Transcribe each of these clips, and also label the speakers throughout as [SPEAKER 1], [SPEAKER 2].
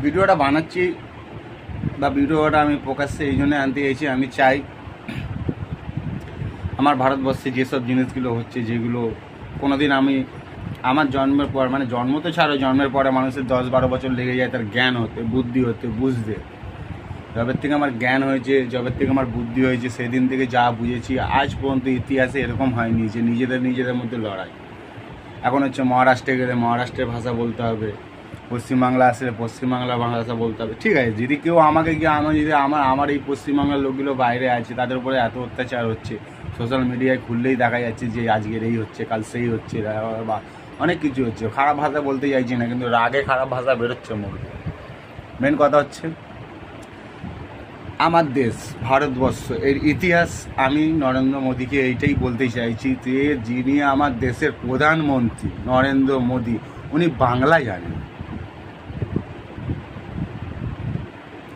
[SPEAKER 1] ভিডিওটা বানাচ্ছি বা ভিডিওটা আমি প্রকাশ্যে এই জন্য আনতে চাইছি, আমি চাই আমার ভারতবর্ষে যেসব জিনিসগুলো হচ্ছে, যেগুলো কোনোদিন আমি আমার জন্মের পর, মানে জন্ম তো ছাড়ো, জন্মের পরে মানুষের 10-12 বছর লেগে যায় তার জ্ঞান হতে, বুদ্ধি হতে, বুঝতে। যবের থেকে আমার জ্ঞান হয়েছে, যবের থেকে আমার বুদ্ধি হয়েছে, সেদিন থেকে যা বুঝেছি আজ পর্যন্ত ইতিহাসে এরকম হয়নি যে নিজেদের মধ্যে লড়াই। এখন হচ্ছে মহারাষ্ট্রে গেলে মহারাষ্ট্রের ভাষা বলতে হবে, পশ্চিমবাংলা আসলে পশ্চিমবাংলা ভাষা বলতে হবে। ঠিক আছে, যদি কেউ আমাকে গিয়ে যদি আমার এই পশ্চিমবাংলার লোকগুলো বাইরে আছে, তাদের উপরে এত অত্যাচার হচ্ছে, সোশ্যাল মিডিয়ায় খুললেই দেখা যাচ্ছে যে আজকের এই হচ্ছে, কাল সেই হচ্ছে, বা অনেক কিছু হচ্ছে। খারাপ ভাষা বলতে চাইছি না, কিন্তু রাগে খারাপ ভাষা বেরোচ্ছে মুখ। মেন কথা হচ্ছে আমার দেশ ভারতবর্ষ এর ইতিহাস, আমি নরেন্দ্র মোদীকে এইটাই বলতে চাইছি যে যিনি আমার দেশের প্রধানমন্ত্রী নরেন্দ্র মোদী, উনি বাংলা জানেন।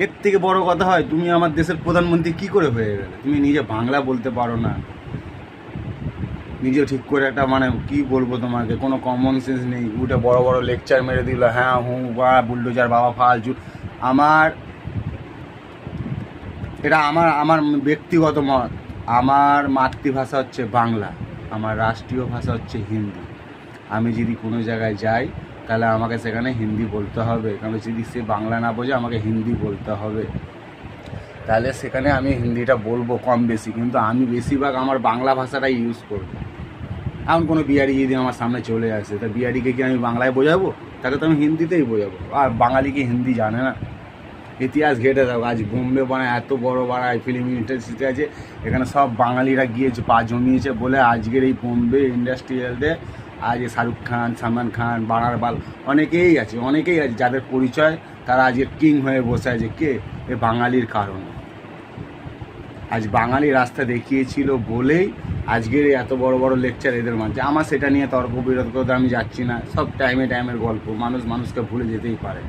[SPEAKER 1] এর থেকে বড় কথা হয়, তুমি আমার দেশের প্রধানমন্ত্রী কি করে হয়ে গেলে? তুমি নিজে বাংলা বলতে পারো না, নিজে ঠিক করে একটা, মানে কি বলবো তোমাকে, কোনো কমন সেন্স নেই। উঠে বড় বড় লেকচার মেরে দিল, হ্যাঁ হুঁ বা বুলডোজার বাবা ফালতু। এটা আমার ব্যক্তিগত মত। আমার মাতৃভাষা হচ্ছে বাংলা, আমার রাষ্ট্রীয় ভাষা হচ্ছে হিন্দি। আমি যদি কোনো জায়গায় যাই তাহলে আমাকে সেখানে হিন্দি বলতে হবে, কারণ যদি সে বাংলা না বোঝে আমাকে হিন্দি বলতে হবে। তাহলে সেখানে আমি হিন্দিটা বলবো কম বেশি, কিন্তু আমি বেশিরভাগ আমার বাংলা ভাষাটাই ইউজ করবো। এমন কোনো বিহারি যদি আমার সামনে চলে আসে, তা বিহারিকে কি আমি বাংলায় বোঝাবো? তাকে তো আমি হিন্দিতেই বোঝাবো। আর বাঙালি কি হিন্দি জানে না? ইতিহাস ঘেটে দাও, আজ বোম্বে বানায় এত বড় ফিল্ম ইন্ডাস্ট্রিতে আছে, এখানে সব বাঙালিরা গিয়েছে, পা জমিয়েছে বলে আজকের এই বোম্বে ইন্ডাস্ট্রিয়ালতে আজ শাহরুখ খান, সালমান খান, বানারবাল অনেকেই আছে যাদের পরিচয় তারা আজকে কিং হয়ে বসে আছে। কে? এ বাঙালির কারণে। আজ বাঙালি রাস্তা দেখিয়েছিল বলেই আজকের এত বড় বড় লেকচার এদের মাঝে। আমার সেটা নিয়ে তর্ক বিরোধ করতে আমি যাচ্ছি না, সব টাইমের গল্প, মানুষকে ভুলে যেতেই পারে।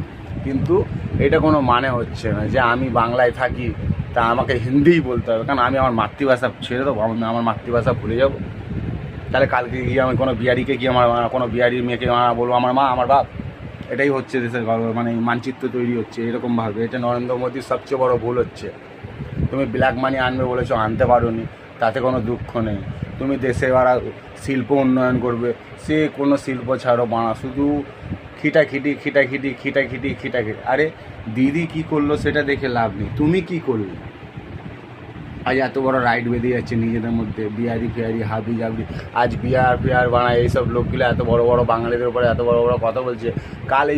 [SPEAKER 1] কিন্তু এটা কোনো মানে হচ্ছে না যে আমি বাংলায় থাকি তা আমাকে হিন্দিই বলতে হবে, কারণ আমি আমার মাতৃভাষা ছেড়ে দেবো, আমি আমার মাতৃভাষা ভুলে যাব? তাহলে কালকে গিয়ে আমি কোনো বিহারিকে গিয়ে কোনো বিহারির মেয়েকে বলবো আমার মা, আমার বাপ? এটাই হচ্ছে দেশের গর্ব, মানে মানচিত্র তৈরি হচ্ছে এরকমভাবে। এটা নরেন্দ্র মোদীর সবচেয়ে বড় ভুল হচ্ছে। তুমি ব্ল্যাক মানি আনবে বলেছো, আনতে পারোনি, তাতে কোনো দুঃখ নেই। তুমি দেশে বাড়া শিল্প উন্নয়ন করবে, সে কোনো শিল্প ছাড়ো বাড়া, শুধু খিটাখিটি। আরে দিদি কি করলো সেটা দেখে লাভ নেই, তুমি কি করলে? আজ এত বড় রাইড বেঁধে যাচ্ছে নিজেদের মধ্যে, বিহারি ফিহারি হাবি জাবি, আজ বিহার বানায় এইসব লোকগুলো এত বড় বড় বাঙালিদের উপরে এত বড় বড় কথা বলছে। কাল এই